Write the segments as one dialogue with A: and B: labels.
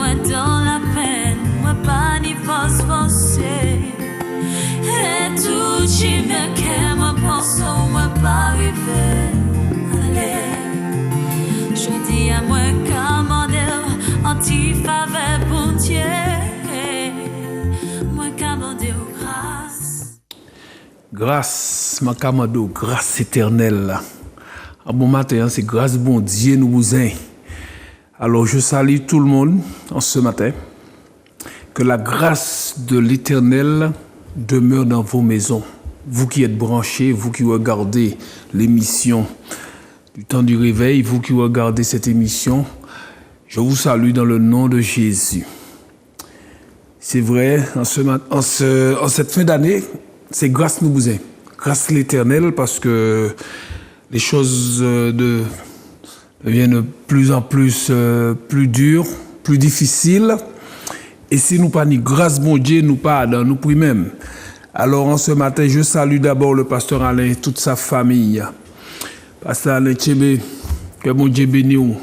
A: moi dans la peine, moi pas ni force forcée. Et tout j'ai me qu'elle moi pense moi pas arriver. Allez, je dis à moi commander anti-faveur pour Dieu. Moi commander grâce.
B: Grâce, ma camado, grâce éternelle. Un bon matin, c'est grâce bon Dieu nous vous aime. Alors je salue tout le monde en ce matin. Que la grâce de l'Éternel demeure dans vos maisons. Vous qui êtes branchés, vous qui regardez l'émission du temps du réveil, vous qui regardez cette émission, je vous salue dans le nom de Jésus. C'est vrai, en cette fin d'année, c'est grâce nous vous aime. Grâce l'Éternel parce que les choses deviennent de plus en plus dures, plus difficiles. Et si nous pas ni grâce, bon Dieu, nous pas dans nous même. Alors en ce matin, je salue d'abord le pasteur Alain et toute sa famille. Pasteur Alain Tchébé, que mon Dieu bénisse,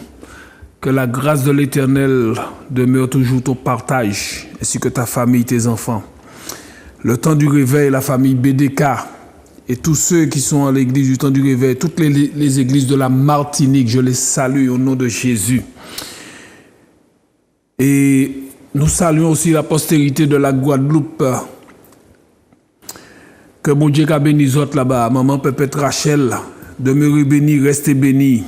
B: que la grâce de l'Éternel demeure toujours ton partage, ainsi que ta famille, tes enfants. Le temps du réveil, la famille BDK, et tous ceux qui sont à l'église du temps du réveil, toutes les églises de la Martinique, je les salue au nom de Jésus. Et nous saluons aussi la postérité de la Guadeloupe. Que mon Dieu a béni autres là-bas. Maman Pépette Rachel, demeurez béni, restez béni.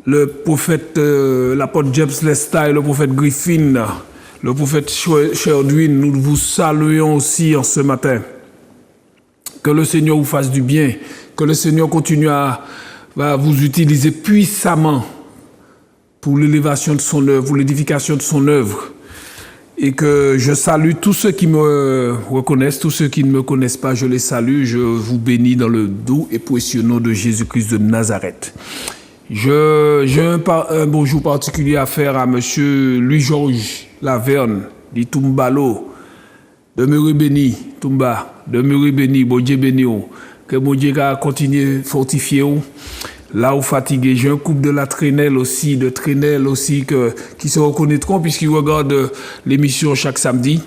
B: Le prophète, l'apôtre James Lesta et le prophète Griffin, le prophète Cherdwin, nous vous saluons aussi en ce matin. Que le Seigneur vous fasse du bien. Que le Seigneur continue à vous utiliser puissamment pour l'élévation de son œuvre, pour l'édification de son œuvre. Et que je salue tous ceux qui me reconnaissent, tous ceux qui ne me connaissent pas, je les salue. Je vous bénis dans le doux et précieux nom de Jésus-Christ de Nazareth. J'ai un bonjour particulier à faire à monsieur Louis-Georges Laverne, dit Toumbalo. Demeurez béni, Toumba. Demeurez béni, bon Dieu béni. Que mon Dieu continue à fortifier. Là où fatigué, j'ai un couple de la Trénelle aussi, qui se reconnaîtront puisqu'ils regardent l'émission chaque samedi.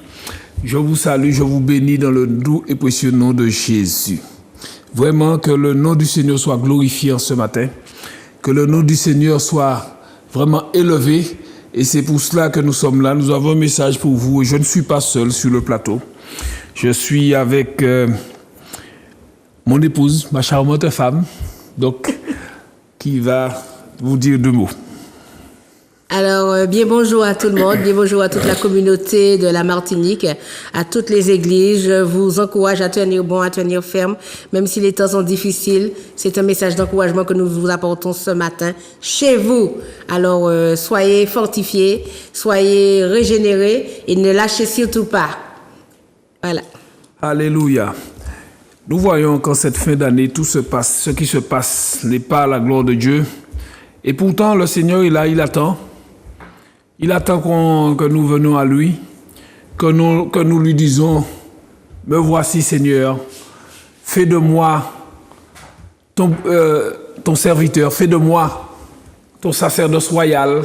B: Je vous salue, je vous bénis dans le doux et précieux nom de Jésus. Vraiment que le nom du Seigneur soit glorifié en ce matin. Que le nom du Seigneur soit vraiment élevé. Et c'est pour cela que nous sommes là. Nous avons un message pour vous. Et je ne suis pas seul sur le plateau. Je suis avec mon épouse, ma charmante femme, donc, qui va vous dire deux mots.
C: Alors, bien bonjour à tout le monde, bien bonjour à toute la communauté de la Martinique, à toutes les églises. Je vous encourage à tenir bon, à tenir ferme, même si les temps sont difficiles. C'est un message d'encouragement que nous vous apportons ce matin chez vous. Alors, soyez fortifiés, soyez régénérés et ne lâchez surtout pas. Voilà.
B: Alléluia. Nous voyons qu'en cette fin d'année, tout se passe. Ce qui se passe n'est pas à la gloire de Dieu. Et pourtant, le Seigneur est là, il attend. Il attend que nous venions à lui, que nous lui disons, me voici Seigneur, fais de moi ton serviteur, fais de moi ton sacerdoce royal.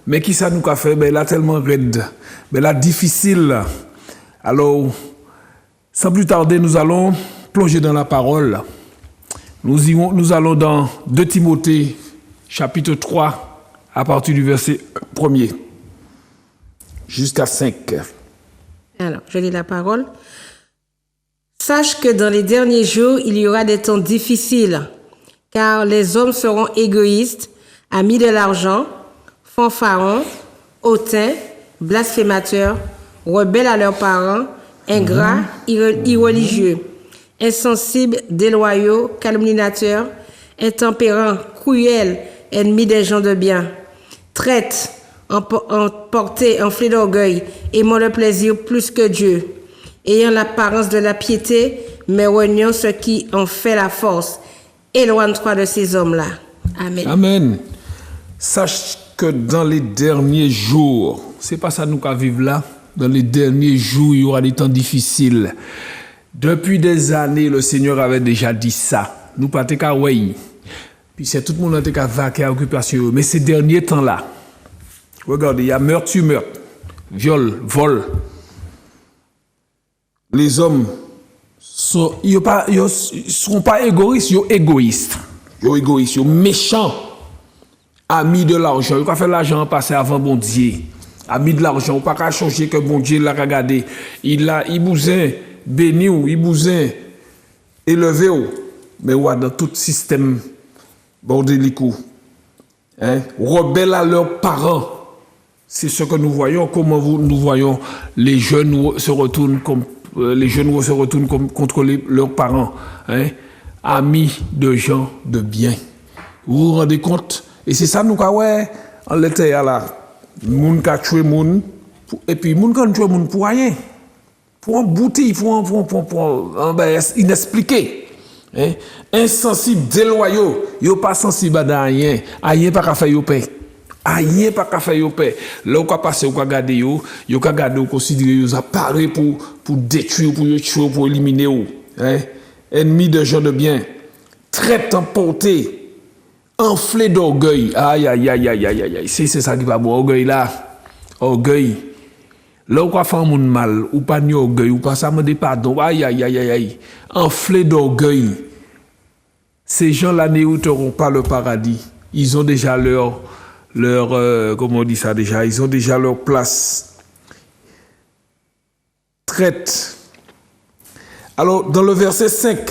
B: Mais qui ça nous a fait? Ben, là, tellement raide, ben, là, difficile. Alors, sans plus tarder, nous allons plonger dans la parole. Nous allons dans 2 Timothée, chapitre 3, à partir du verset 1er. Jusqu'à 5.
C: Alors, je lis la parole. Sache que dans les derniers jours, il y aura des temps difficiles, car les hommes seront égoïstes, amis de l'argent, fanfarons, hautains, blasphémateurs, rebelles à leurs parents, ingrats, irreligieux, insensibles, déloyaux, calomniateurs, intempérants, cruels, ennemis des gens de bien, traîtres, emportés, enflés d'orgueil, aimant le plaisir plus que Dieu, ayant l'apparence de la piété, mais reniant ce qui en fait la force. Éloigne-toi de ces hommes-là. Amen.
B: Amen. Sache que dans les derniers jours, c'est pas ça nous qu'à vivre là, dans les derniers jours, il y aura des temps difficiles. Depuis des années, le Seigneur avait déjà dit ça. Nous pas qu'à ouais. Puis c'est tout le monde qui a vaqué à occupation. Mais ces derniers temps-là, Regardez, il y a meurtre sur meurtre, viol, vol. Les hommes sont pas égoïstes, ils sont égoïstes. Ils sont égoïstes, ils sont méchants. Amis de l'argent, ils ont fait l'argent passer avant bon Dieu. Amis de l'argent, ou pas qu'à changer que bon Dieu l'a regardé. Il bousin béni ou il bousin élevé ou. Mais ouais, dans tout système bordélico. Hein? Rebelles à leurs parents. C'est ce que nous voyons. Comment nous voyons les jeunes se retournent contre leurs parents. Hein? Amis de gens de bien. Vous vous rendez compte? Et c'est ça nous ouais, en l'été là. Moun ka tué moun et puis moun kan tué moun pour rien. Pour un bouteille, pour un inexpliqué. Hein? Insensible, déloyaux, yo pas sensible à rien. Rien pas qu'à faire yo paix. Rien pas qu'à faire yo paix. Là, on va passer, on va garder yo ka garder, on considérer yo appareil pour détruire, pour tuer, pour éliminer yo. Hein? Ennemi de gens de bien. Très emporté. Enflé d'orgueil. Aïe, aïe, aïe, aïe, aïe, aïe. C'est ça qui va bon. Orgueil là. Orgueil. Là, on va faire un monde mal. Ou pas ni orgueil. Ou pas ça me dit pardon. Aïe, aïe, aïe, aïe, aïe. Enflé d'orgueil. Ces gens-là n'hériteront pas le paradis. Ils ont déjà leur comment on dit ça déjà? Ils ont déjà leur place. Traite. Alors, dans le verset 5,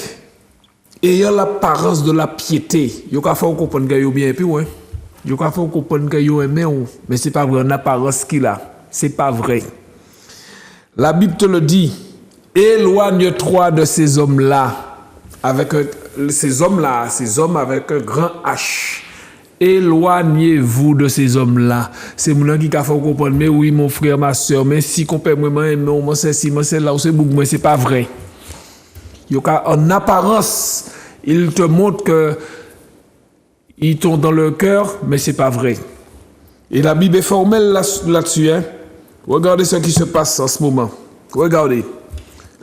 B: ayant l'apparence de la piété, il faut comprendre que vous bien puis ouais. Il faut comprendre que vous aimez, mais c'est pas vrai, en apparence qu'il a. C'est pas vrai. La Bible te le dit. Éloigne-toi de ces hommes-là, ces hommes avec un grand H. Éloignez-vous de ces hommes-là. C'est mon qui a fait comprendre, mais oui, mon frère, ma soeur, mais si qu'on peut moi c'est si, moi c'est là où c'est beaucoup, mais c'est pas vrai. En apparence, il te montre que ils sont dans le cœur, mais c'est pas vrai. Et la Bible est formelle là-dessus. Hein? Regardez ce qui se passe en ce moment. Regardez.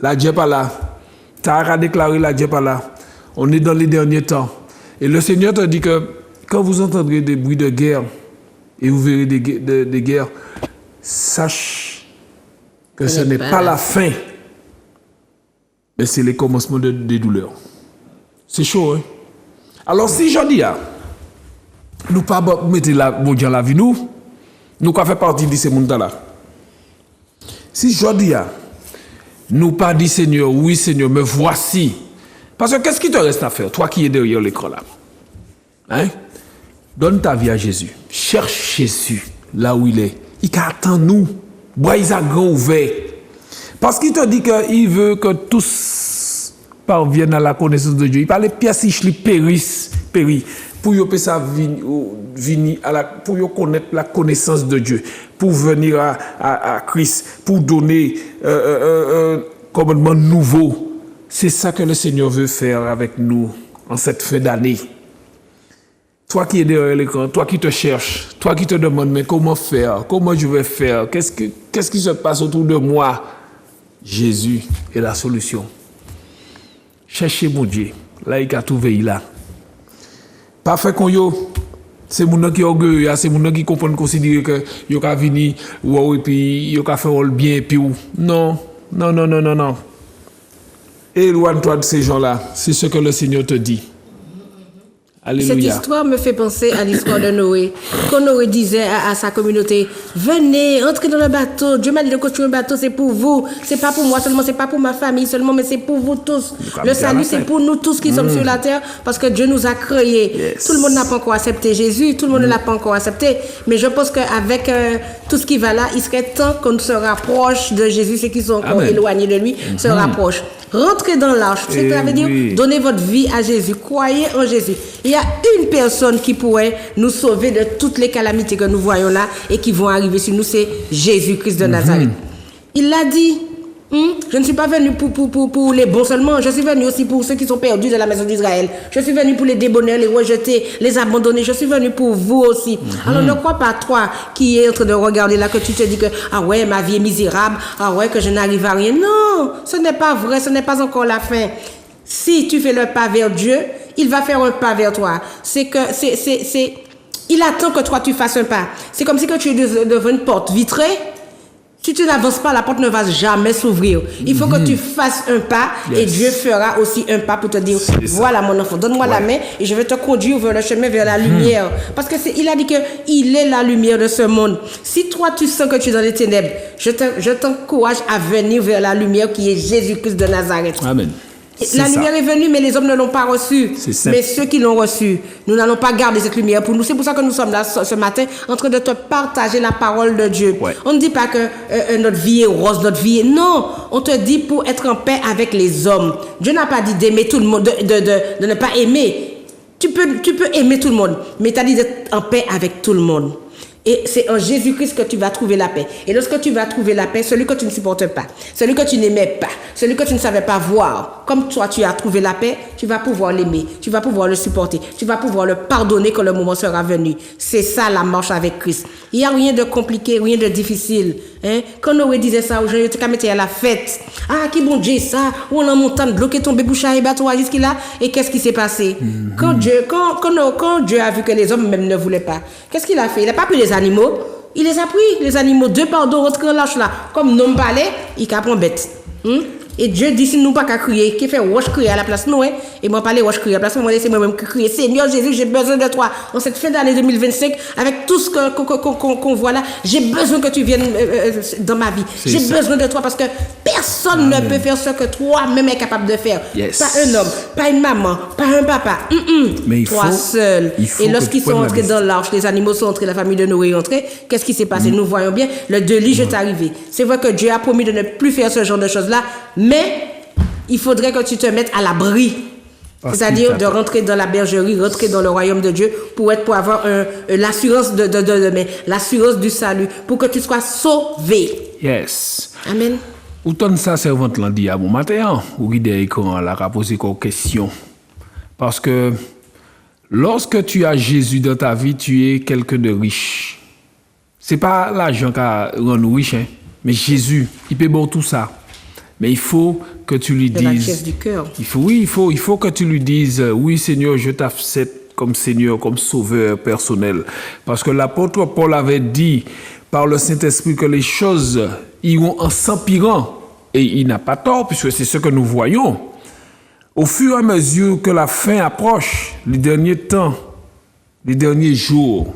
B: La Dieu pas là. T'as à déclarer la Dieu pas là. On est dans les derniers temps. Et le Seigneur te dit que quand vous entendrez des bruits de guerre et vous verrez des guerres, sache que ce n'est pas la fin. Mais c'est les commencements des douleurs. C'est chaud, hein? Alors, si je dis, nous pas mettre bon Dieu la vie, nous pas fait partie de ces mondes-là. Si je dis, nous pas dit Seigneur, oui Seigneur, me voici. Parce que qu'est-ce qui te reste à faire, toi qui es derrière l'écran là? Hein? Donne ta vie à Jésus. Cherche Jésus là où il est. Il attend nous. Bois il a grand ouvert. Parce qu'il te dit qu'il veut que tous parviennent à la connaissance de Dieu. Il parle de pièces qui périssent, pour connaître la connaissance de Dieu, pour venir à Christ, pour donner un commandement nouveau. C'est ça que le Seigneur veut faire avec nous en cette fin d'année. Toi qui es derrière l'écran, toi qui te cherches, toi qui te demandes, mais comment faire? Comment je vais faire? Qu'est-ce qui se passe autour de moi? Jésus est la solution. Cherchez mon Dieu. Là, il a trouvé là. Pas fait qu'on yo. C'est mon qui est orgueilleux, c'est mon qui comprend considérer que yo ka venir ou et puis yo ka faire le bien et puis non. Éloigne-toi de ces gens-là. C'est ce que le Seigneur te dit. Alléluia.
C: Cette histoire me fait penser à l'histoire de Noé. Quand Noé disait à sa communauté, venez, entrez dans le bateau. Dieu m'a dit de construire un bateau, c'est pour vous. C'est pas pour moi seulement, c'est pas pour ma famille seulement, mais c'est pour vous tous. Le salut, c'est pour nous tous qui sommes sur la terre, parce que Dieu nous a créés. Yes. Tout le monde n'a pas encore accepté Jésus, tout le monde ne l'a pas encore accepté. Mais je pense qu'avec tout ce qui va là, il serait temps qu'on se rapproche de Jésus, ceux qui sont encore éloignés de lui, se rapprochent. Rentrez dans l'arche. C'est ce que ça veut dire, donnez votre vie à Jésus. Croyez en Jésus. Il y a une personne qui pourrait nous sauver de toutes les calamités que nous voyons là et qui vont arriver sur nous, c'est Jésus-Christ de Nazareth. Il l'a dit, je ne suis pas venu pour les bons seulement, je suis venu aussi pour ceux qui sont perdus de la maison d'Israël. Je suis venu pour les débonnaires, les rejeter, les abandonner. Je suis venu pour vous aussi. Alors ne crois pas toi qui es en train de regarder là que tu te dis que ah ouais, ma vie est misérable, ah ouais, que je n'arrive à rien. Non, ce n'est pas vrai, ce n'est pas encore la fin. Si tu fais le pas vers Dieu, il va faire un pas vers toi. Il attend que toi, tu fasses un pas. C'est comme si que tu es devant une porte vitrée. Si tu n'avances pas, la porte ne va jamais s'ouvrir. Il faut que tu fasses un pas et Dieu fera aussi un pas pour te dire, voilà mon enfant, donne-moi la main et je vais te conduire vers le chemin, vers la lumière. Parce que il a dit qu'il est la lumière de ce monde. Si toi, tu sens que tu es dans les ténèbres, je t'encourage à venir vers la lumière qui est Jésus-Christ de Nazareth.
B: Amen.
C: La lumière est venue, mais les hommes ne l'ont pas reçue. Mais ceux qui l'ont reçue, nous n'allons pas garder cette lumière pour nous. C'est pour ça que nous sommes là ce matin en train de te partager la parole de Dieu. Ouais. On ne dit pas que notre vie est rose, notre vie est... Non, on te dit pour être en paix avec les hommes. Dieu n'a pas dit d'aimer tout le monde, de ne pas aimer. Tu peux aimer tout le monde, mais tu as dit d'être en paix avec tout le monde. Et c'est en Jésus-Christ que tu vas trouver la paix. Et lorsque tu vas trouver la paix, celui que tu ne supportes pas, celui que tu n'aimais pas, celui que tu ne savais pas voir, comme toi tu as trouvé la paix, tu vas pouvoir l'aimer, tu vas pouvoir le supporter, tu vas pouvoir le pardonner quand le moment sera venu. C'est ça la marche avec Christ. Il n'y a rien de compliqué, rien de difficile. Hein? Quand Noé disait ça aux gens, il était à la fête. Ah, qui bon Dieu ça, ou on en montagne, bloqué ton béboucha et bateau à jusqu'il là. Et qu'est-ce qui s'est passé? Quand Dieu a vu que les hommes même ne voulaient pas, qu'est-ce qu'il a fait? Il n'a pas pris les animaux, il les a pris, les animaux, deux par deux, rentrent en lâche là. Comme non balai, il capon bête. Et Dieu dit, si nous pas qu'à crier, qui fait roche crier à la place nous, hein? Et moi parler roche crier à la place, moi laisser moi-même crier, Seigneur Jésus, j'ai besoin de toi. En cette fin d'année 2025, avec tout ce qu'on voit là, j'ai besoin que tu viennes dans ma vie. J'ai besoin de toi parce que personne ne peut faire ce que toi-même es capable de faire. Pas un homme, pas une maman, pas un papa. Mais toi seul. Et lorsqu'ils sont entrés dans l'arche, les animaux sont entrés, la famille de Noé est entrée, qu'est-ce qui s'est passé? Nous voyons bien, le déluge est arrivé. C'est vrai que Dieu a promis de ne plus faire ce genre de choses-là, mais il faudrait que tu te mettes à l'abri. C'est-à-dire de rentrer dans la bergerie, rentrer dans le royaume de Dieu pour avoir l'assurance de demain, l'assurance du salut, pour que tu sois sauvé.
B: Yes.
C: Amen.
B: Autant ça, servante l'a dit à mon matin, ou quand elle a posé une question. Parce que lorsque tu as Jésus dans ta vie, tu es quelqu'un de riche. C'est pas l'argent qui rend nous riches, hein, mais Jésus, il peut bon tout ça. Mais il faut que tu lui dises...
C: la pièce du cœur.
B: Il faut que tu lui dises, oui Seigneur, je t'accepte comme Seigneur, comme sauveur personnel. Parce que l'apôtre Paul avait dit par le Saint-Esprit que les choses iront en s'empirant. Et il n'a pas tort, puisque c'est ce que nous voyons. Au fur et à mesure que la fin approche, les derniers temps, les derniers jours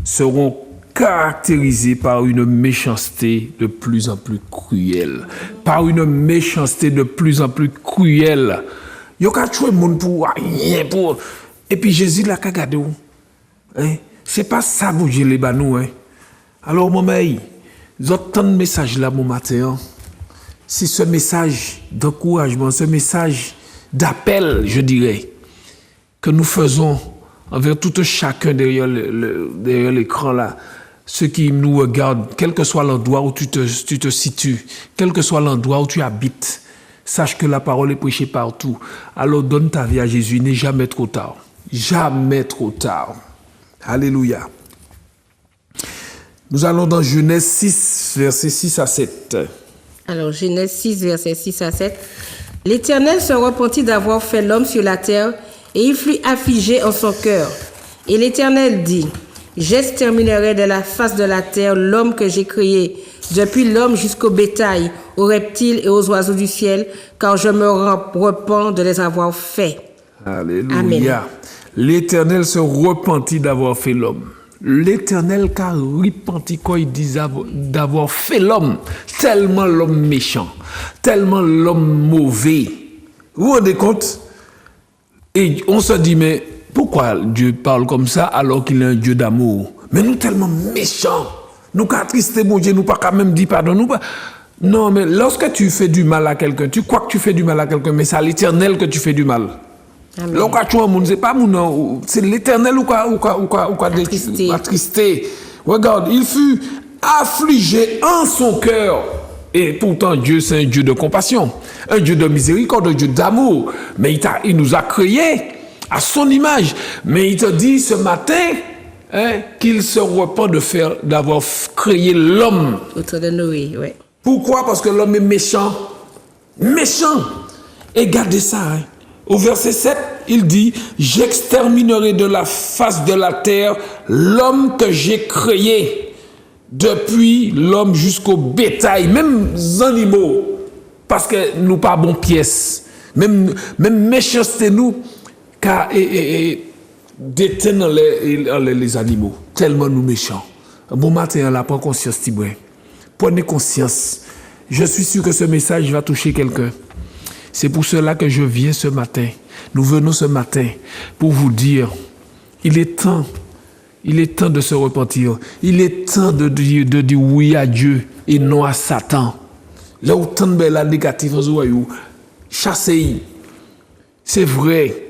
B: seront caractérisé par une méchanceté de plus en plus cruelle. Par une méchanceté de plus en plus cruelle. Yo ka tuer moun pour rien pour. Et puis Jésus l'a regardé. Hein? C'est pas ça bouger les banou hein. Alors maman, j'entends le message là mon matin. C'est ce message d'encouragement, ce message d'appel, je dirais, que nous faisons envers tout chacun derrière l'écran là. Ceux qui nous regardent, quel que soit l'endroit où tu te situes, quel que soit l'endroit où tu habites, sache que la parole est prêchée partout. Alors donne ta vie à Jésus, il n'est jamais trop tard. Jamais trop tard. Alléluia. Nous allons dans Genèse 6, versets 6 à 7.
C: Alors, Genèse 6, versets 6 à 7. L'Éternel se repentit d'avoir fait l'homme sur la terre, et il fut affligé en son cœur. Et l'Éternel dit... J'exterminerai de la face de la terre l'homme que j'ai créé, depuis l'homme jusqu'au bétail, aux reptiles et aux oiseaux du ciel, car je me repens de les avoir faits.
B: Alléluia.
C: Amen.
B: L'Éternel se repentit d'avoir fait l'homme. L'Éternel qu'a repenti quand il dit d'avoir fait l'homme. Tellement l'homme méchant, tellement l'homme mauvais. Vous vous rendez compte? Et on se dit, mais pourquoi Dieu parle comme ça alors qu'il est un Dieu d'amour? Mais nous tellement méchants. Nous qu'à trister mon Dieu, nous pas quand même dire pardon. Nous pas... Non, mais lorsque tu fais du mal à quelqu'un, tu crois que tu fais du mal à quelqu'un, mais c'est à l'Éternel que tu fais du mal. Lorsque tu as un monde, c'est pas mon, c'est l'Éternel ou quoi attristé. Regarde, il fut affligé en son cœur. Et pourtant, Dieu, c'est un Dieu de compassion, un Dieu de miséricorde, un Dieu d'amour. Mais il nous a créés à son image. Mais il te dit ce matin qu'il se repent d'avoir créé l'homme.
C: Autour de Noé, oui.
B: Pourquoi? Parce que l'homme est méchant. Méchant. Et gardez ça. Au verset 7, il dit, j'exterminerai de la face de la terre l'homme que j'ai créé, depuis l'homme jusqu'au bétail, même les animaux, parce que nous pas bon pièce, même méchanceté nous, car déteindre les animaux, tellement nous méchants. Bon matin, là, prends conscience, Tibouin. Prenez conscience. Je suis sûr que ce message va toucher quelqu'un. C'est pour cela que je viens ce matin. Nous venons ce matin pour vous dire, il est temps de se repentir. Il est temps de dire oui à Dieu et non à Satan. Là où tant de la négative, chassez. C'est vrai.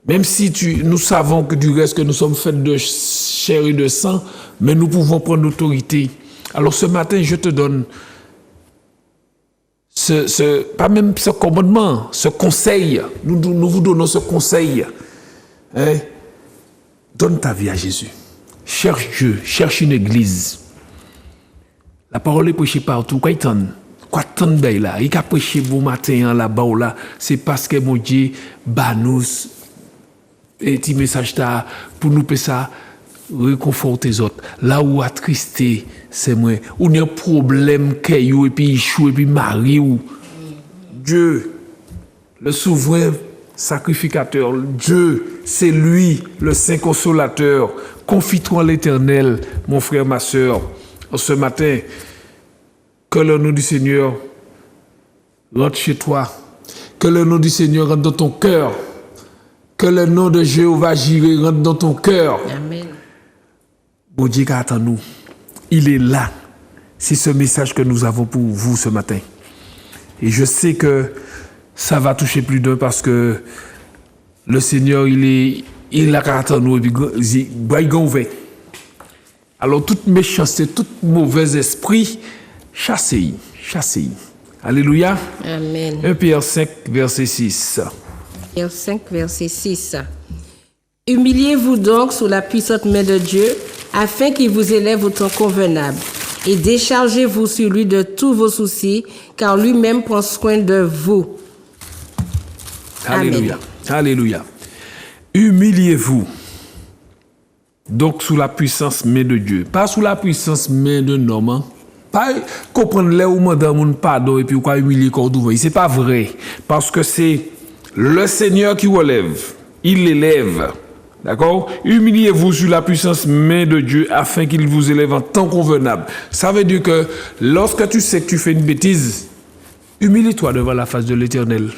B: Même si nous savons que du reste que nous sommes faits de chair et de sang, mais nous pouvons prendre l'autorité. Alors ce matin, je te donne pas même ce commandement, ce conseil. Nous vous donnons ce conseil. Hein? Donne ta vie à Jésus. Cherche Dieu, cherche une église. La parole est prêchée partout. Quoi tant de là? Il a prêché bon matin là-bas ou là. C'est parce que mon Dieu bat nous et petit message pour nous ça réconforter les autres. Là où attristé, c'est moi. Où il y a un problème et puis échoue et puis mari ou Dieu, le souverain sacrificateur, Dieu, c'est lui, le Saint Consolateur. Confie-toi en l'Éternel, mon frère, ma soeur. Ce matin, que le nom du Seigneur rentre chez toi. Que le nom du Seigneur rentre dans ton cœur. Que le nom de Jéhovah Jireh rentre dans ton cœur.
C: Amen.
B: Bon Dieu qui attend nous, il est là. C'est ce message que nous avons pour vous ce matin. Et je sais que ça va toucher plus d'un parce que le Seigneur, il a qu'à attendre nous et puis il ouvert. Alors toute méchanceté, tout mauvais esprit, chassez. Alléluia.
C: Amen.
B: 1 Pierre 5, verset 6.
C: Pierre 5, verset 6. Humiliez-vous donc sous la puissante main de Dieu, afin qu'il vous élève au temps convenable. Et déchargez-vous sur lui de tous vos soucis, car lui-même prend soin de vous.
B: Alléluia.
C: Amen.
B: Alléluia. Humiliez-vous. Donc sous la puissance main de Dieu. Pas sous la puissance main de l'homme. Hein? Pas comprendre là où on demande pardon et puis on humilier corps d'ouvrier. C'est pas vrai. Parce que c'est le Seigneur qui relève. Il l'élève. D'accord? Humiliez-vous sous la puissance main de Dieu afin qu'il vous élève en temps convenable. Ça veut dire que lorsque tu sais que tu fais une bêtise, humilie-toi devant la face de l'Éternel.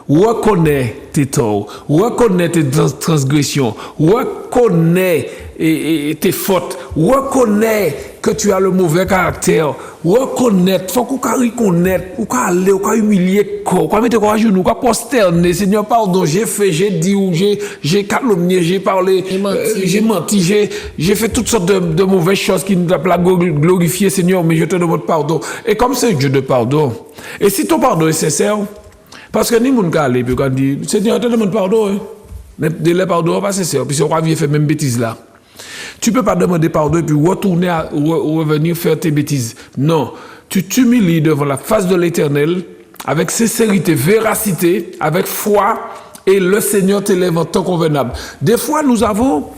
B: Reconnais tes torts, reconnais tes transgressions, reconnais tes fautes, reconnais que tu as le mauvais caractère, reconnaître, faut qu'on reconnaître, ou qu'on aller, ou qu'on humilier, qu'on mettre à genoux, qu'on prosterner, Seigneur, pardon, j'ai fait, j'ai dit, ou j'ai calomnié, j'ai parlé, j'ai menti, j'ai fait toutes sortes de mauvaises choses qui ne doivent pas glorifier, Seigneur, mais je te demande pardon. Et comme c'est Dieu de pardon, et si ton pardon est sincère, parce que ni mon gars, puis quand dit, Seigneur, je te demande pardon, hein. Mais de pardon, pas sincère, puis si on croit qu'il fait même bêtise là. Tu ne peux pas demander pardon et puis retourner revenir faire tes bêtises. Non, tu t'humilies devant la face de l'Éternel avec sincérité, véracité, avec foi et le Seigneur t'élève en temps convenable. Des fois, nous avons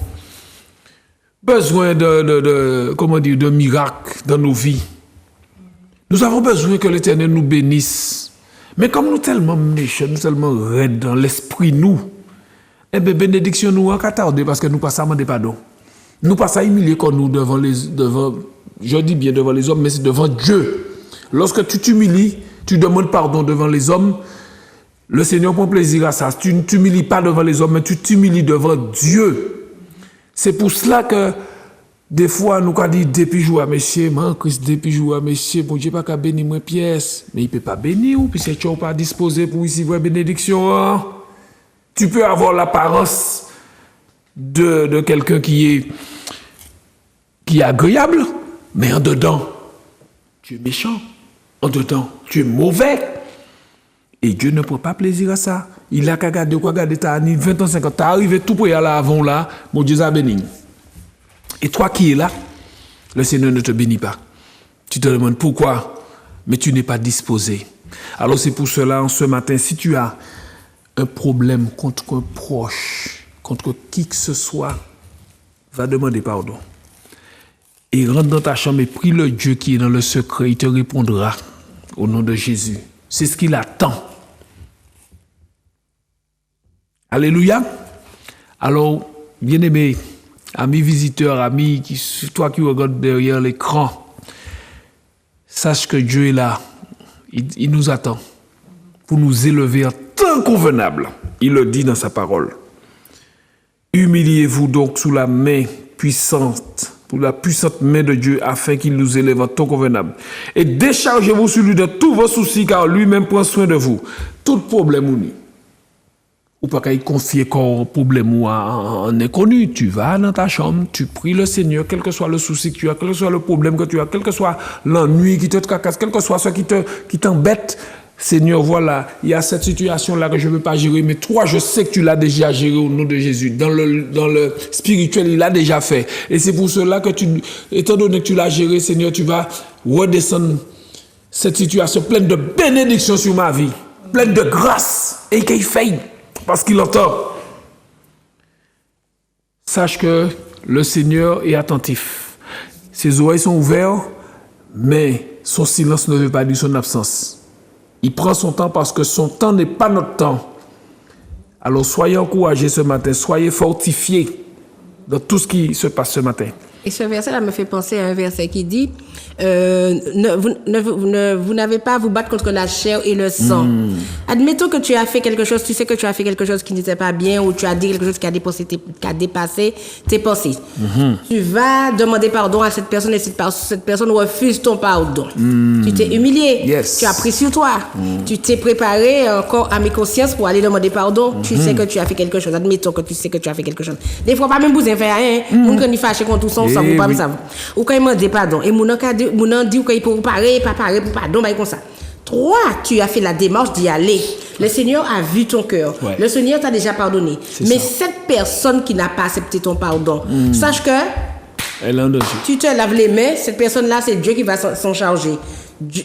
B: besoin de miracles dans nos vies. Nous avons besoin que l'Éternel nous bénisse. Mais comme nous sommes tellement méchants, nous sommes tellement raides dans l'esprit, nous, eh bien, bénédiction nous en tarder parce que nous passons à demander pardon. Nous passons à humilier comme nous devant je dis bien devant les hommes, mais c'est devant Dieu. Lorsque tu t'humilies, tu demandes pardon devant les hommes, le Seigneur prend plaisir à ça. Tu ne t'humilies pas devant les hommes, mais tu t'humilies devant Dieu. C'est pour cela que des fois, nous avons dit, depuis jouer à monsieur, Christ, depuis jouer à monsieur, bon Dieu, pas qu'à bénir moi pièce. Mais il ne peut pas bénir, puisque tu n'es pas disposé pour ici voir bénédiction. Hein? Tu peux avoir l'apparence de quelqu'un qui est agréable, mais en dedans, tu es méchant. En dedans, tu es mauvais. Et Dieu ne prend pas plaisir à ça. Il a qu'à garder quoi, garder ta année, 20 ans, 50 ans, t'as arrivé tout pour y aller avant là, mon Dieu a béni. Et toi qui es là, le Seigneur ne te bénit pas. Tu te demandes pourquoi, mais tu n'es pas disposé. Alors c'est pour cela, en ce matin, si tu as un problème contre un proche, contre qui que ce soit, va demander pardon. Et rentre dans ta chambre et prie le Dieu qui est dans le secret, il te répondra au nom de Jésus. C'est ce qu'il attend. Alléluia. Alors, bien-aimé, amis visiteurs, amis, toi qui regardes derrière l'écran, sache que Dieu est là. Il nous attend pour nous élever en temps convenable. Il le dit dans sa parole. Humiliez-vous donc sous la main puissante, pour la puissante main de Dieu, afin qu'il nous élève en temps convenable. Et déchargez-vous sur lui de tous vos soucis, car lui-même prend soin de vous. Tout problème ou ou pas qu'il confie qu'on problème ou un inconnu, tu vas dans ta chambre, tu pries le Seigneur, quel que soit le souci que tu as, quel que soit le problème que tu as, quel que soit l'ennui qui te tracasse, quel que soit ce qui t'embête. Seigneur, voilà, il y a cette situation-là que je ne peux pas gérer, mais toi, je sais que tu l'as déjà géré au nom de Jésus. Dans le spirituel, il l'a déjà fait. Et c'est pour cela que étant donné que tu l'as géré, Seigneur, tu vas redescendre cette situation pleine de bénédictions sur ma vie, pleine de grâce, et qu'il fait, parce qu'il entend. Sache que le Seigneur est attentif. Ses oreilles sont ouvertes, mais son silence ne veut pas dire son absence. Il prend son temps parce que son temps n'est pas notre temps. Alors soyez encouragés ce matin, soyez fortifiés dans tout ce qui se passe ce matin.
C: Et ce verset-là me fait penser à un verset qui dit vous n'avez pas à vous battre contre la chair et le sang. Admettons que tu as fait quelque chose, tu sais que tu as fait quelque chose qui n'était pas bien ou tu as dit quelque chose qui a dépassé tes pensées. Tu vas demander pardon à cette personne et cette personne refuse ton pardon. Tu t'es humilié, tu as pris sur toi, tu t'es préparé encore à mes consciences pour aller demander pardon. Tu sais que tu as fait quelque chose. Admettons que tu sais que tu as fait quelque chose. Des fois, pas même vous faire rien. Vous ne fâchez contre tout ça. Ou quand il m'a dit pardon et mon dit qu'il peut parer pour pardon comme ça. Toi, tu as fait la démarche d'y aller. Le Seigneur a vu ton cœur. Le Seigneur t'a déjà pardonné. Mais cette personne qui n'a pas accepté ton pardon, sache que
B: elle est en danger.
C: Tu te laves les mains, cette personne-là, c'est Dieu qui va s'en charger.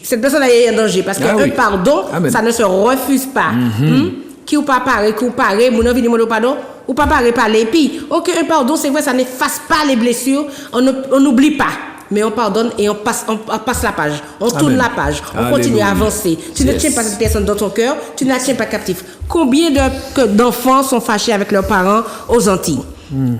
C: Cette personne-là est en danger parce qu'un pardon, ça ne se refuse pas. Qui ou pas parer, mon envie de demander pardon, ou pas parer par les puis un pardon, c'est vrai, ça n'efface pas les blessures, on n'oublie pas. Mais on pardonne et on passe la page. On tourne la page. On continue à avancer. Tu ne tiens pas cette personne dans ton cœur. Tu ne la tiens pas captive. Combien d'enfants sont fâchés avec leurs parents aux Antilles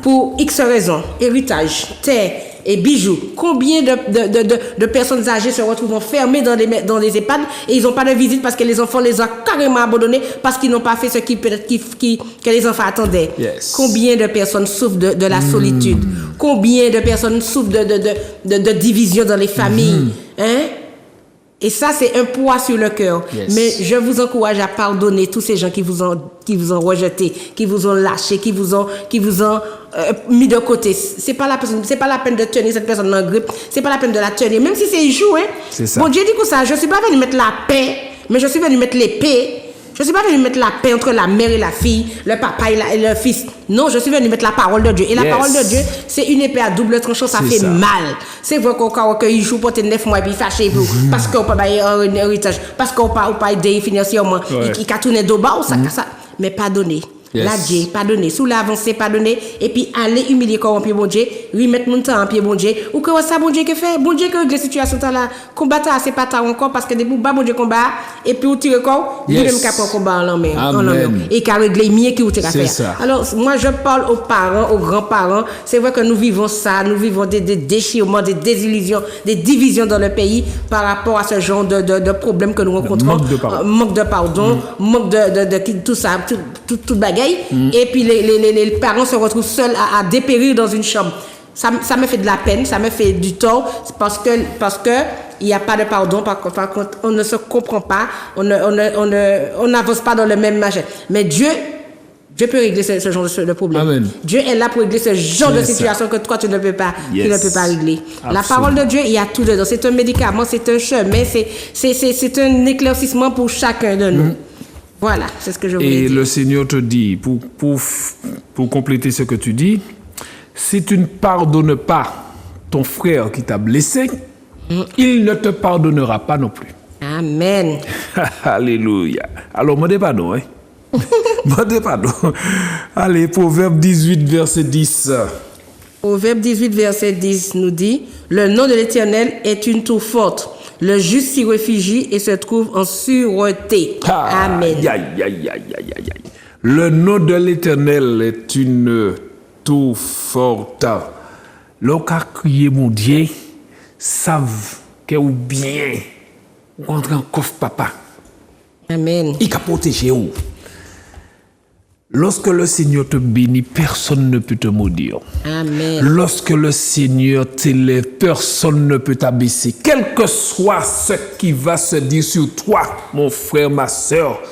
C: pour X raisons, héritage, terre et bijoux. Combien de personnes âgées se retrouvent enfermées dans les EHPAD et ils n'ont pas de visite parce que les enfants les ont carrément abandonnés parce qu'ils n'ont pas fait ce que les enfants attendaient. Combien de personnes souffrent de la solitude? Combien de personnes souffrent de division dans les familles? Et ça, c'est un poids sur le cœur. Mais je vous encourage à pardonner tous ces gens qui vous ont rejeté, qui vous ont lâché, qui vous ont mis de côté. C'est pas la peine de tenir cette personne en grippe. C'est pas la peine de la tenir, même si c'est joué. Bon, Dieu dit que ça, je suis pas venu mettre la paix, mais je suis venu mettre l'épée. Je suis pas venu mettre la paix entre la mère et la fille, le papa et le fils. Non, je suis venu mettre la parole de Dieu. Et la parole de Dieu, c'est une épée à double tranchant, ça fait mal. C'est vrai qu'il joue pour 9 mois et puis fâché vous, parce qu'on peut pas un héritage, parce qu'on peut pas aider financièrement, il a tourné de bas ou ça. Mais pardonnez. La Dieu, pardonner, sous l'avancée, pardonner, et puis aller humilier corrompu bon Dieu, remettre mon temps en pied bon Dieu, ou que ça bon Dieu que fait, bon Dieu que règle la situation là, combattre c'est pas tard encore parce que des bas bon Dieu combat, et puis ou tire corps, vous même capable combat en main, et qu'à régler mieux qui ou tire faire. Alors, moi je parle aux parents, aux grands-parents, c'est vrai que nous vivons ça, nous vivons des déchirements, des désillusions, des divisions dans le pays par rapport à ce genre de problèmes que nous rencontrons, manque de pardon, manque de tout ça, tout bagarre. Et puis les parents se retrouvent seuls à dépérir dans une chambre. Ça me fait de la peine, ça me fait du tort parce que il n'y a pas de pardon, par contre on ne se comprend pas, on n'avance pas dans le même marché. Mais Dieu peut régler ce genre de problème. Amen. Dieu est là pour régler ce genre de situation que toi tu ne peux pas, régler. Absolument. La parole de Dieu, il y a tout dedans. C'est un médicament, c'est un chemin, c'est un éclaircissement pour chacun de nous. Voilà, c'est ce que je voulais dire.
B: Et le Seigneur te dit, pour compléter ce que tu dis, si tu ne pardonnes pas ton frère qui t'a blessé, il ne te pardonnera pas non plus.
C: Amen.
B: Alléluia. Alors, demandez pardon, hein? Mandez pardon. Allez, Proverbe 18, verset 10.
C: Proverbe 18, verset 10 nous dit, « Le nom de l'Éternel est une tour forte. Le juste s'y réfugie et se trouve en sûreté. » Amen.
B: Aïe, aïe, aïe, aïe, aïe, aïe. Le nom de l'Éternel est une tour forte. L'on a crié, mon Dieu, savent que ou bien, ou entre en coffre papa.
C: Amen.
B: Il a protégé où. Lorsque le Seigneur te bénit, personne ne peut te maudire.
C: Amen.
B: Lorsque le Seigneur t'élève, personne ne peut t'abaisser. Quel que soit ce qui va se dire sur toi, mon frère, ma soeur,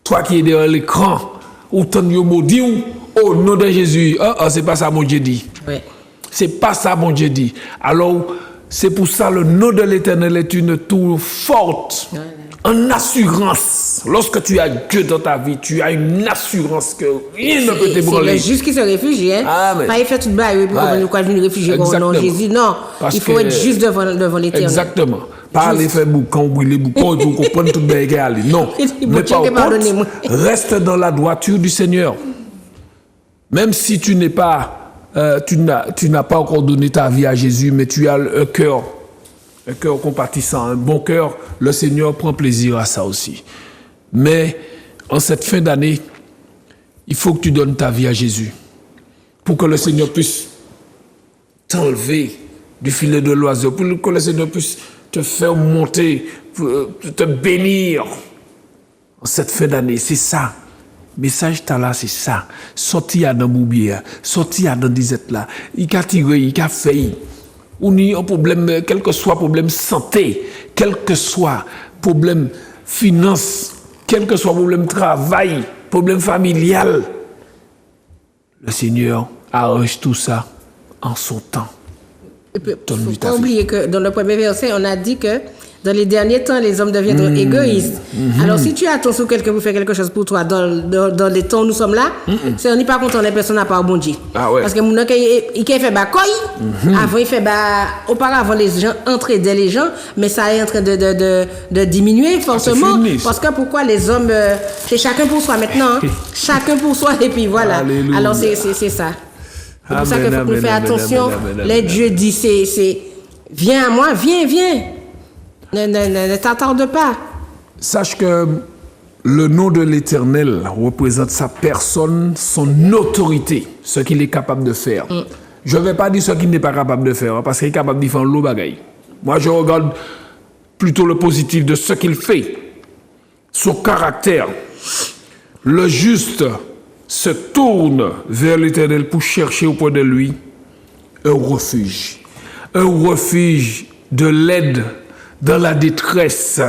B: toi qui es derrière l'écran, ou t'en es maudit, au nom de Jésus, c'est pas ça mon Dieu dit.
C: Ouais.
B: C'est pas ça mon Dieu dit. Alors, c'est pour ça le nom de l'Éternel est une tour forte. Ouais. En assurance. Lorsque tu as Dieu dans ta vie, tu as une assurance que rien ne peut t'ébranler.
C: C'est juste qui se réfugie, hein.
B: Amen.
C: Pas il fait tout bail pour qu'on vienne réfugier au nom de Jésus. Non, parce il faut être juste devant l'Éternel.
B: Exactement. Pas aller faire boucan, brûler boucan, pour comprendre tout le bail. Non. Mais par contre, reste dans la droiture du Seigneur. Même si tu n'es pas, tu n'as pas encore donné ta vie à Jésus, mais tu as un cœur compatissant, un bon cœur, le Seigneur prend plaisir à ça aussi. Mais en cette fin d'année, il faut que tu donnes ta vie à Jésus pour que le Seigneur puisse t'enlever du filet de l'oiseau, pour que le Seigneur puisse te faire monter, te bénir en cette fin d'année. C'est ça. Message t'as là, c'est ça. Sorti à dans Boubière, sorti à dans disette là. Il a tiré, il a fait. On y a un problème, quel que soit problème santé, quel que soit problème finance, quel que soit problème travail, problème familial, le Seigneur arrange tout ça en son temps.
C: Il ne faut pas oublier que dans le premier verset, on a dit que dans les derniers temps, les hommes deviendront égoïstes. Alors, si tu attends sur quelqu'un pour faire quelque chose pour toi dans les temps où nous sommes là, c'est on n'est pas content, les personnes n'ont pas bon Dieu.
B: Ah ouais.
C: Parce que mon il fait bacoy, avant il fait auparavant les gens entraidaient les gens, mais ça est en train de diminuer forcément. Parce que pourquoi les hommes, c'est chacun pour soi maintenant, chacun pour soi et puis voilà.
B: Alléluia.
C: Alors c'est ça. C'est pour ça qu'il faut nous faire attention. Les dieux disent c'est viens à moi, viens. Ne t'attarde pas.
B: Sache que le nom de l'Éternel représente sa personne, son autorité, ce qu'il est capable de faire. Je ne vais pas dire ce qu'il n'est pas capable de faire, parce qu'il est capable de faire l'eau bagaille. Moi, je regarde plutôt le positif de ce qu'il fait, son caractère. Le juste se tourne vers l'Éternel pour chercher auprès de lui un refuge de l'aide dans la détresse.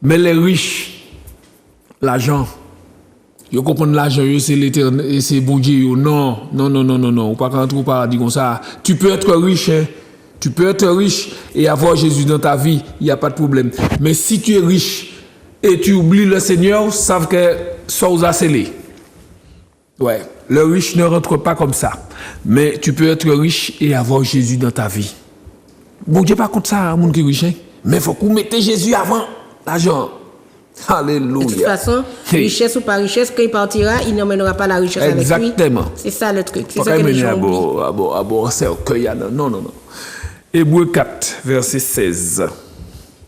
B: Mais les riches, l'argent, ils comprennent l'argent, c'est l'Éternel, et c'est bon Dieu. Non. On pas rentrer au paradis comme ça. Tu peux être riche, hein. Tu peux être riche et avoir Jésus dans ta vie, il n'y a pas de problème. Mais si tu es riche et tu oublies le Seigneur, savent que ça vous a scellé. Ouais, le riche ne rentre pas comme ça. Mais tu peux être riche et avoir Jésus dans ta vie. Bon Dieu, pas contre ça, mon qui est riche, mais il faut que vous mettez Jésus avant l'argent. Alléluia.
C: De toute façon, richesse ou pas richesse, quand il partira, il n'emmènera pas la richesse avec lui.
B: Exactement.
C: C'est ça le truc. C'est ça que les gens oublient.
B: Non. Hébreux 4, verset 16.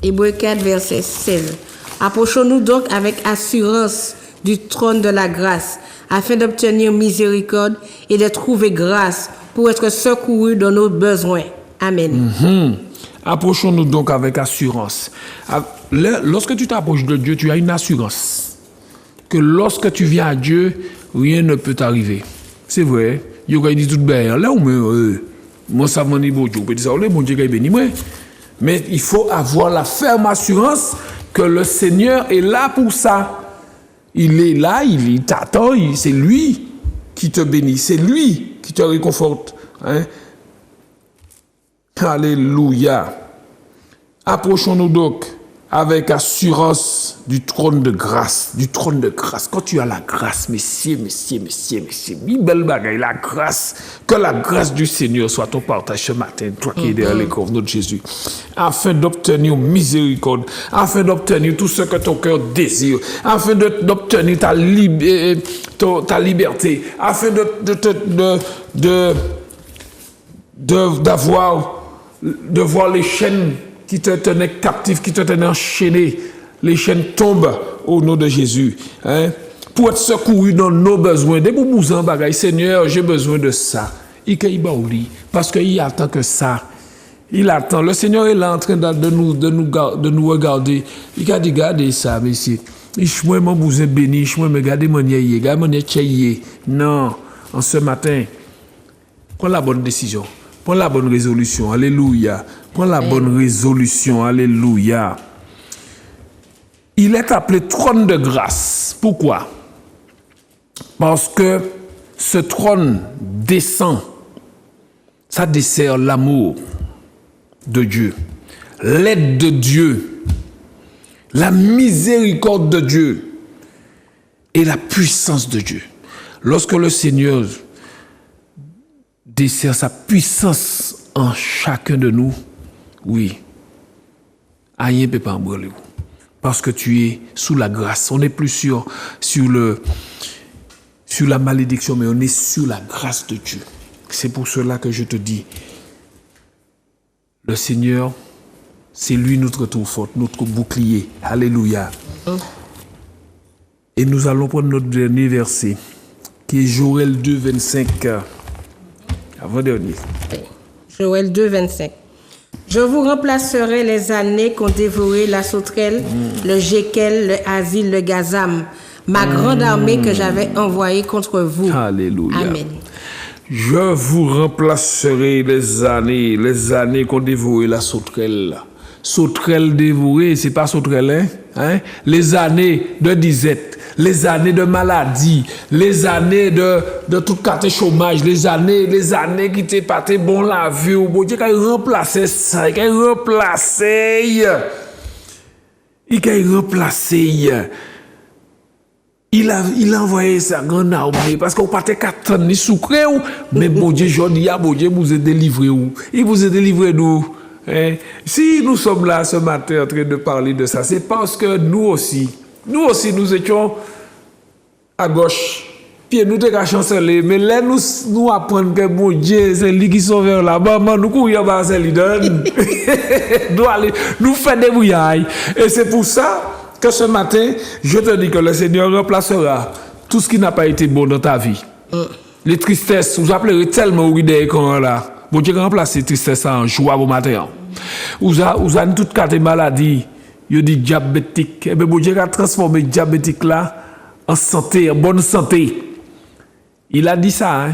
C: Hébreux 4, verset 16. Approchons-nous donc avec assurance du trône de la grâce, afin d'obtenir miséricorde et de trouver grâce pour être secourus dans nos besoins. Amen.
B: Approchons-nous donc avec assurance. Lorsque tu t'approches de Dieu, tu as une assurance que lorsque tu viens à Dieu, rien ne peut t'arriver. C'est vrai. Il y a dit tout bien. Là où moi, ça m'a dit bon Dieu. Bon Dieu, il béni moi. Mais il faut avoir la ferme assurance que le Seigneur est là pour ça. Il est là, il t'attend, c'est lui qui te bénit, c'est lui qui te réconforte. Hein? Alléluia. Approchons-nous donc avec assurance du trône de grâce. Du trône de grâce. Quand tu as la grâce, messieurs, belle bagaille, la grâce. Que la grâce du Seigneur soit ton partage ce matin, toi qui es derrière les corneaux de Jésus. Afin d'obtenir miséricorde, afin d'obtenir tout ce que ton cœur désire, afin d'obtenir ta liberté, afin de voir les chaînes qui te tenaient captif, qui te tenaient enchaîné, les chaînes tombent au nom de Jésus. Hein? Pour être secouru dans nos besoins. Dès que vous en bagaille, Seigneur, j'ai besoin de ça. Parce qu'il attend que ça. Il attend. Le Seigneur est là en train de nous regarder. Il a dit, regardez ça, messieurs. Je m'en vous béni, je me garder mon yé, non, en ce matin, prends la bonne décision. Prends la bonne résolution. Alléluia. Prends la bonne résolution. Alléluia. Il est appelé trône de grâce. Pourquoi? Parce que ce trône descend. Ça dessert l'amour de Dieu, l'aide de Dieu, la miséricorde de Dieu et la puissance de Dieu. Lorsque le Seigneur dessert sa puissance en chacun de nous, oui, rien ne peut pas embrûler. Parce que tu es sous la grâce. On n'est plus sur la malédiction, mais on est sous la grâce de Dieu. C'est pour cela que je te dis, le Seigneur, c'est lui notre tour fort, notre bouclier. Alléluia. Et nous allons prendre notre dernier verset, qui est Joël 2, 25. Avant-dernier.
C: Joël 2, 25. Je vous remplacerai les années qu'ont dévoré la sauterelle, le Jékel, le Asile, le Gazam, ma grande armée que j'avais envoyée contre vous.
B: Alléluia.
C: Amen.
B: Je vous remplacerai les années qu'ont dévoré la sauterelle. Sauterelle dévorée, c'est pas sauterelle, hein? Les années de disette, les années de maladie, les années de tout cas de chômage, les années qui t'es pas bon la vie, ou bon Dieu, qu'il remplacer ça, qu'il remplacer. Il a envoyé sa grande armée parce qu'on partait 4 ans ni sucré, mais bon Dieu, bon Dieu vous a délivré où? Il vous a délivré d'où? Si nous sommes là ce matin en train de parler de ça, c'est parce que nous aussi, nous étions à gauche. Puis nous te chancelé, mais là nous apprenons que bon Dieu, c'est lui qui sauve là-bas, nous courons vers c'est lui donne. Nous faisons des bouillailles. Et c'est pour ça que ce matin, je te dis que le Seigneur remplacera tout ce qui n'a pas été bon dans ta vie. Les tristesses, vous appellerez tellement des quand là. Bon Dieu remplace ces tristesses en joie au matin. Vous avez toutes les maladies, vous dites diabétique. Et bien bon Dieu a transformé diabétique là en santé, en bonne santé. Il a dit ça, hein?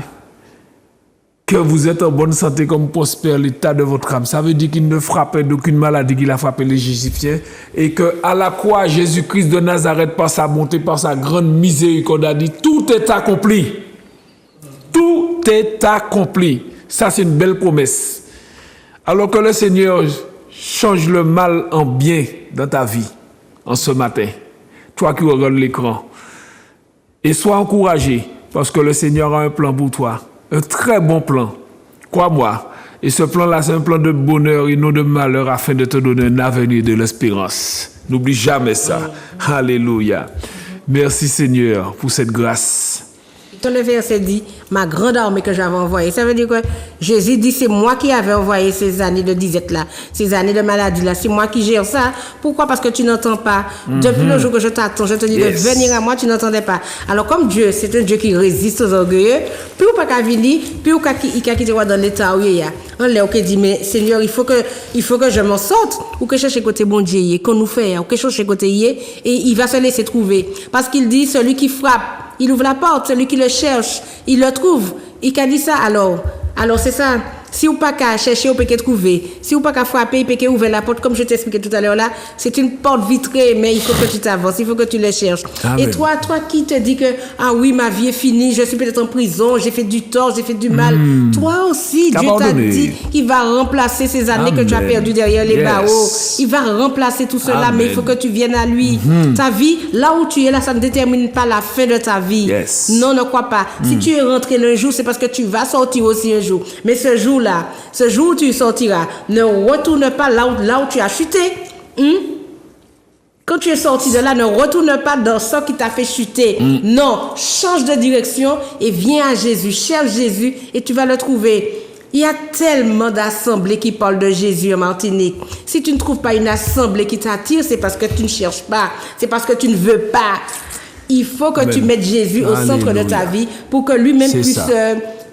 B: Que vous êtes en bonne santé comme prospère l'état de votre âme. Ça veut dire qu'il ne frappait d'aucune maladie qu'il a frappé les Égyptiens et que à la croix, Jésus-Christ de Nazareth, par sa bonté, par sa grande miséricorde, a dit tout est accompli. Tout est accompli. Ça, c'est une belle promesse. Alors que le Seigneur change le mal en bien dans ta vie en ce matin, toi qui regardes l'écran, et sois encouragé parce que le Seigneur a un plan pour toi. Un très bon plan, crois-moi. Et ce plan-là, c'est un plan de bonheur et non de malheur afin de te donner un avenir et de l'espérance. N'oublie jamais ça. Alléluia. Merci Seigneur pour cette grâce.
C: Le verset dit, ma grande armée que j'avais envoyée. Ça veut dire que Jésus dit, c'est moi qui avais envoyé ces années de disette-là, ces années de maladie-là. C'est moi qui gère ça. Pourquoi? Parce que tu n'entends pas. Depuis le jour que je t'attends, je te dis de venir à moi, tu n'entendais pas. Alors comme Dieu, c'est un Dieu qui résiste aux orgueilleux, plus ou pas qu'à venir, plus ou qu'à quitter dans l'état où il y a. On l'a dit, mais Seigneur, il faut que je m'en sorte, ou que je cherche côté bon Dieu, qu'on nous fait, ou que je cherche côté et il va se laisser trouver. Parce qu'il dit, celui qui frappe, il ouvre la porte, celui qui le cherche, il le trouve. Il a dit ça alors c'est ça. Si vous pas qu'à chercher, vous pouvez trouver. Si vous pas qu'à frapper, vous pouvez ouvrir la porte. Comme je t'expliquais tout à l'heure là, c'est une porte vitrée, mais il faut que tu t'avances, il faut que tu les cherches.
B: Amen.
C: Et toi qui te dis que, ah oui, ma vie est finie, je suis peut-être en prison, j'ai fait du tort, j'ai fait du mal. Toi aussi, Dieu t'a dit qu'il va remplacer ces années que tu as perdues derrière les barreaux. Il va remplacer tout cela, mais il faut que tu viennes à lui. Ta vie, là où tu es là, ça ne détermine pas la fin de ta vie. Non, ne crois pas. Si tu es rentré un jour, c'est parce que tu vas sortir aussi un jour. Mais ce jour-là, ce jour où tu sortiras, ne retourne pas là où tu as chuté. Quand tu es sorti de là, ne retourne pas dans ce qui t'a fait chuter. Non, change de direction et viens à Jésus. Cherche Jésus et tu vas le trouver. Il y a tellement d'assemblées qui parlent de Jésus en Martinique. Si tu ne trouves pas une assemblée qui t'attire, c'est parce que tu ne cherches pas. C'est parce que tu ne veux pas. Il faut que tu mettes Jésus au centre de ta vie pour que lui-même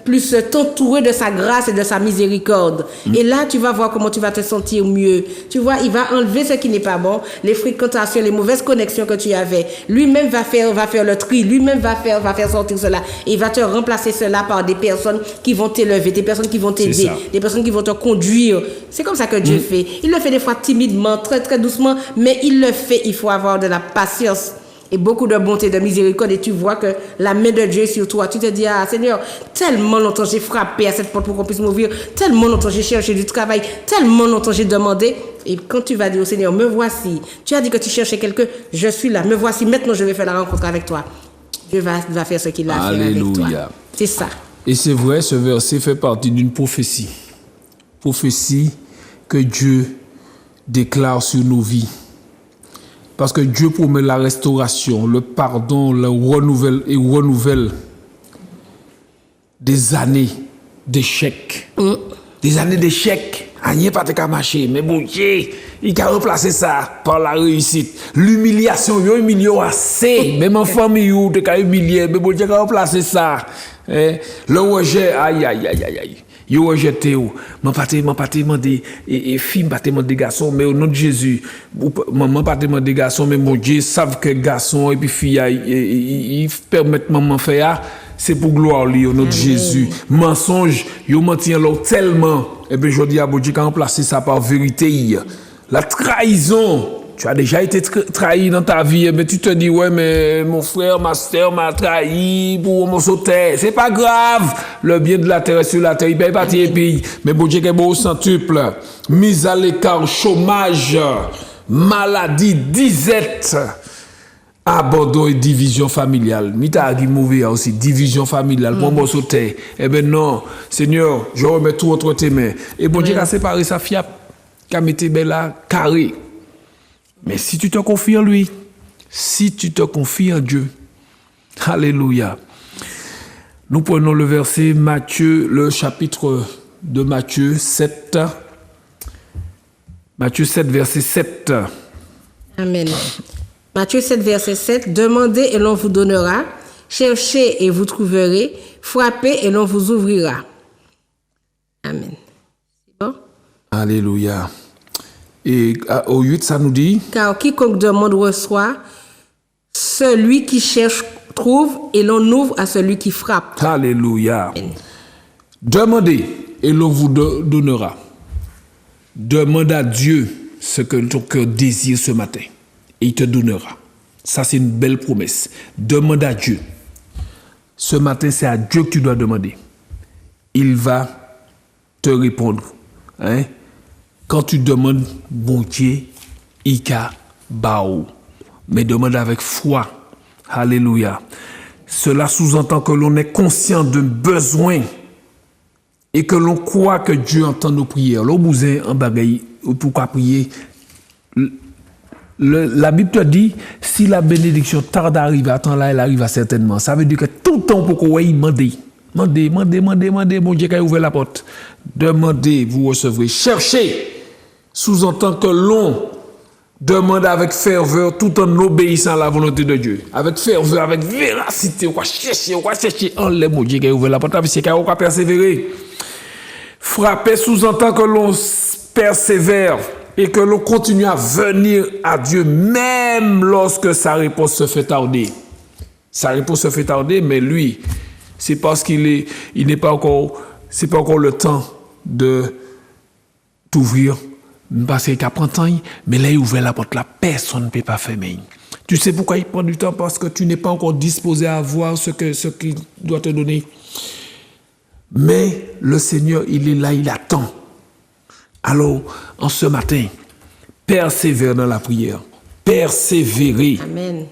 C: puisse t'entourer de sa grâce et de sa miséricorde. Et là, tu vas voir comment tu vas te sentir mieux. Tu vois, il va enlever ce qui n'est pas bon, les fréquentations, les mauvaises connexions que tu avais. Lui-même va faire le tri. Lui-même va faire sortir cela. Et il va te remplacer cela par des personnes qui vont t'élever, des personnes qui vont t'aider, des personnes qui vont te conduire. C'est comme ça que Dieu fait. Il le fait des fois timidement, très, très doucement, mais il le fait. Il faut avoir de la patience et beaucoup de bonté, de miséricorde, et tu vois que la main de Dieu est sur toi. Tu te dis, ah Seigneur, tellement longtemps j'ai frappé à cette porte pour qu'on puisse m'ouvrir, tellement longtemps j'ai cherché du travail, tellement longtemps j'ai demandé. Et quand tu vas dire au Seigneur, me voici, tu as dit que tu cherchais quelqu'un, je suis là, me voici, maintenant je vais faire la rencontre avec toi. Dieu va faire ce qu'il a fait avec toi. C'est ça.
B: Et c'est vrai, ce verset fait partie d'une prophétie. Prophétie que Dieu déclare sur nos vies. Parce que Dieu promet la restauration, le pardon, le renouvelle des années d'échecs. Des années d'échecs. Rien pas te marcher, mais bon Dieu, il a remplacé ça par la réussite. L'humiliation, il a humilié assez. Même en famille, il a humilié, mais bon Dieu a remplacé ça. Le rejet, aïe. Yo rejeté ou m'en pas demandé et fille pas demandé garçon mais au nom de Jésus maman pas demandé garçon mais mon Dieu savent que garçon et puis fille ils permettent maman faire c'est pour gloire lui au nom de Jésus mensonge yo menti alors tellement et bien je dis à bon Dieu qu'a remplacé ça par vérité la trahison. Tu as déjà été trahi dans ta vie, mais tu te dis, ouais, mais mon frère, ma soeur m'a trahi pour mon sauter. C'est pas grave. Le bien de la terre est sur la terre, il paye pas tes pays. Mais bon Dieu, qu'il y a beau centuple. Mise à l'écart, chômage, maladie, disette, abandon et division familiale. Mita qui mauvais aussi, division familiale, pour mon sauter. Eh ben non, Seigneur, je remets tout entre tes mains. Et bon Dieu, a séparé sa fiape, qu'a mis là, carré. Mais si tu te confies en lui, si tu te confies en Dieu, alléluia. Nous prenons le verset Matthieu, le chapitre de Matthieu 7. Matthieu 7, verset 7.
C: Amen. Matthieu 7, verset 7. Demandez et l'on vous donnera. Cherchez et vous trouverez. Frappez et l'on vous ouvrira. Amen. C'est bon?
B: Alléluia. Et au 8, ça nous dit...
C: Car quiconque demande reçoit, celui qui cherche trouve, et l'on ouvre à celui qui frappe.
B: Alléluia. Demandez, et l'on vous donnera. Demande à Dieu ce que ton cœur désire ce matin, et il te donnera. Ça, c'est une belle promesse. Demande à Dieu. Ce matin, c'est à Dieu que tu dois demander. Il va te répondre. Hein? Quand tu demandes, bon Dieu, Ika Bao, mais demande avec foi. Alléluia. Cela sous-entend que l'on est conscient d'un besoin et que l'on croit que Dieu entend nos prières. L'on bousin en bagaille, pourquoi prier? La Bible te dit, si la bénédiction tarde à arriver, attends là, elle arrivera certainement. Ça veut dire que tout le temps pour qu'on y demander. Demandez, bon Dieu qui a ouvert la porte. Demandez, vous recevrez. Cherchez. Sous-entend que l'on demande avec ferveur tout en obéissant à la volonté de Dieu. Avec ferveur, avec véracité, on va chercher. En les mots, Dieu qui a ouvert la porte, c'est qu'on va persévérer. Frapper sous-entend que l'on persévère et que l'on continue à venir à Dieu même lorsque sa réponse se fait tarder. Sa réponse se fait tarder, mais lui, c'est parce qu'il n'est pas encore, c'est pas encore le temps de t'ouvrir parce qu'il prend temps, mais là il ouvre la porte là, personne ne peut pas fermer. Tu sais pourquoi il prend du temps? Parce que tu n'es pas encore disposé à voir ce qu'il doit te donner. Mais le Seigneur, il est là, il attend. Alors, en ce matin, persévère dans la prière. Persévérer.
C: Amen.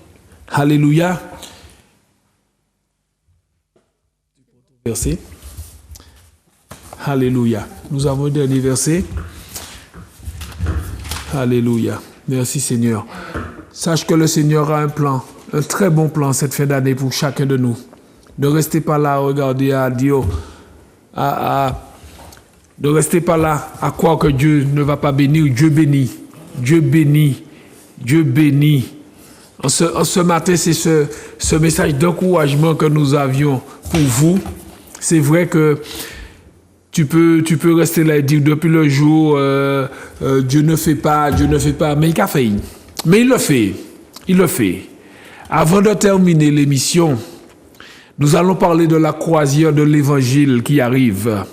B: Alléluia. Verset. Alléluia. Nous avons un dernier verset. Alléluia. Merci Seigneur. Sache que le Seigneur a un plan, un très bon plan cette fin d'année pour chacun de nous. Ne restez pas là à regarder, à dire, ne restez pas là à croire que Dieu ne va pas bénir. Dieu bénit. Dieu bénit. Dieu bénit. En ce matin, c'est ce message d'encouragement que nous avions pour vous. C'est vrai que tu peux rester là et dire depuis le jour, Dieu ne fait pas, mais il a fait. Mais il le fait. Avant de terminer l'émission, nous allons parler de la croisière de l'évangile qui arrive,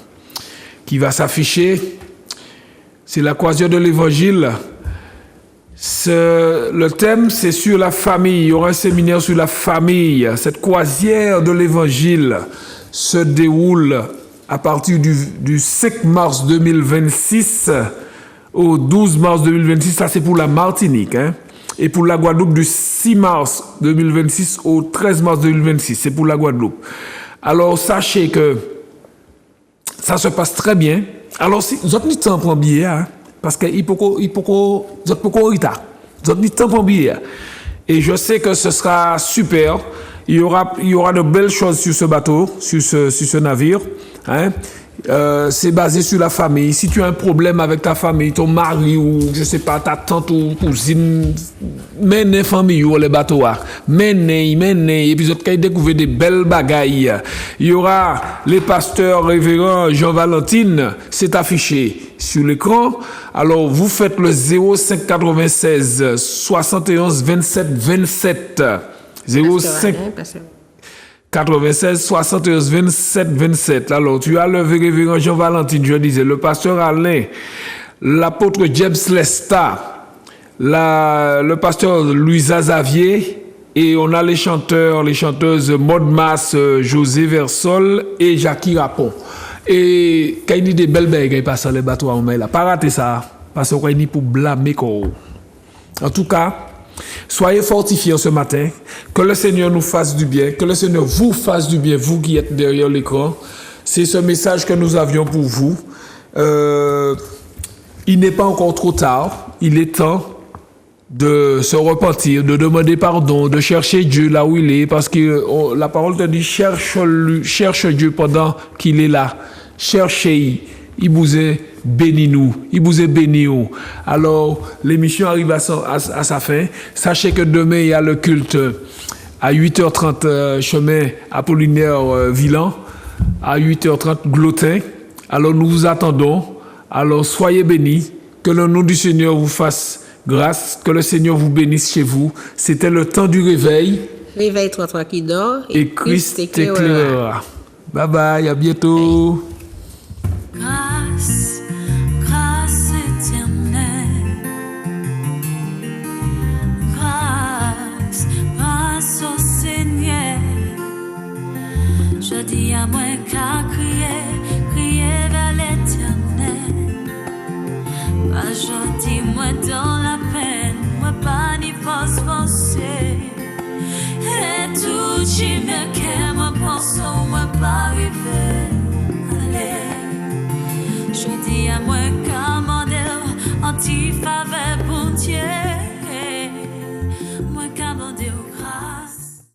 B: qui va s'afficher. C'est la croisière de l'évangile. Le thème, c'est sur la famille. Il y aura un séminaire sur la famille. Cette croisière de l'évangile se déroule à partir du 5 mars 2026 au 12 mars 2026. Ça, c'est pour la Martinique. Et pour la Guadeloupe, du 6 mars 2026 au 13 mars 2026. C'est pour la Guadeloupe. Alors, sachez que ça se passe très bien. Alors, si vous avez temps pour un billet, parce qu'il faut qu'on retard. Vous avez temps pour un billet. Et je sais que ce sera super. Il y aura de belles choses sur ce bateau, sur ce navire. C'est basé sur la famille. Si tu as un problème avec ta famille, ton mari ou je sais pas, ta tante ou cousine, mène famille ou les bateaux, mène, et puis vous avez découvert des belles bagailles. Il y aura les pasteurs révérends Jean-Valentine, c'est affiché sur l'écran. Alors vous faites le 05 96 71 27 27 05 96 71 27 27. Alors, tu as le révérend Jean-Valentine, je disais, le pasteur Alain, l'apôtre James Lesta, le pasteur Louisa Xavier, et on a les chanteuses Maud Mas, José Versol et Jackie Rapon. Et quand il y a des belles belles qui passent les bateaux en mer, pas rater ça, parce qu'il y a pour blâmer quoi. En tout cas, soyez fortifiés ce matin, que le Seigneur nous fasse du bien, que le Seigneur vous fasse du bien, vous qui êtes derrière l'écran. C'est ce message que nous avions pour vous. Il n'est pas encore trop tard, il est temps de se repentir, de demander pardon, de chercher Dieu là où il est, parce que la parole te dit cherche Dieu pendant qu'il est là. Cherchez, il vous est béni nous, il vous est béni. Alors, l'émission arrive à sa fin. Sachez que demain, il y a le culte à 8h30, chemin Apollinaire Villan, à 8h30, Glotin. Alors, nous vous attendons. Alors, soyez bénis. Que le nom du Seigneur vous fasse grâce. Que le Seigneur vous bénisse chez vous. C'était le temps du réveil.
C: Réveil 3 qui dort.
B: Et Christ t'éclairera. Bye bye, à bientôt.
A: Grâce, grâce éternelle. Grâce, grâce au Seigneur. Je dis à moi qu'à crier vers l'éternel. Pas je dis moi dans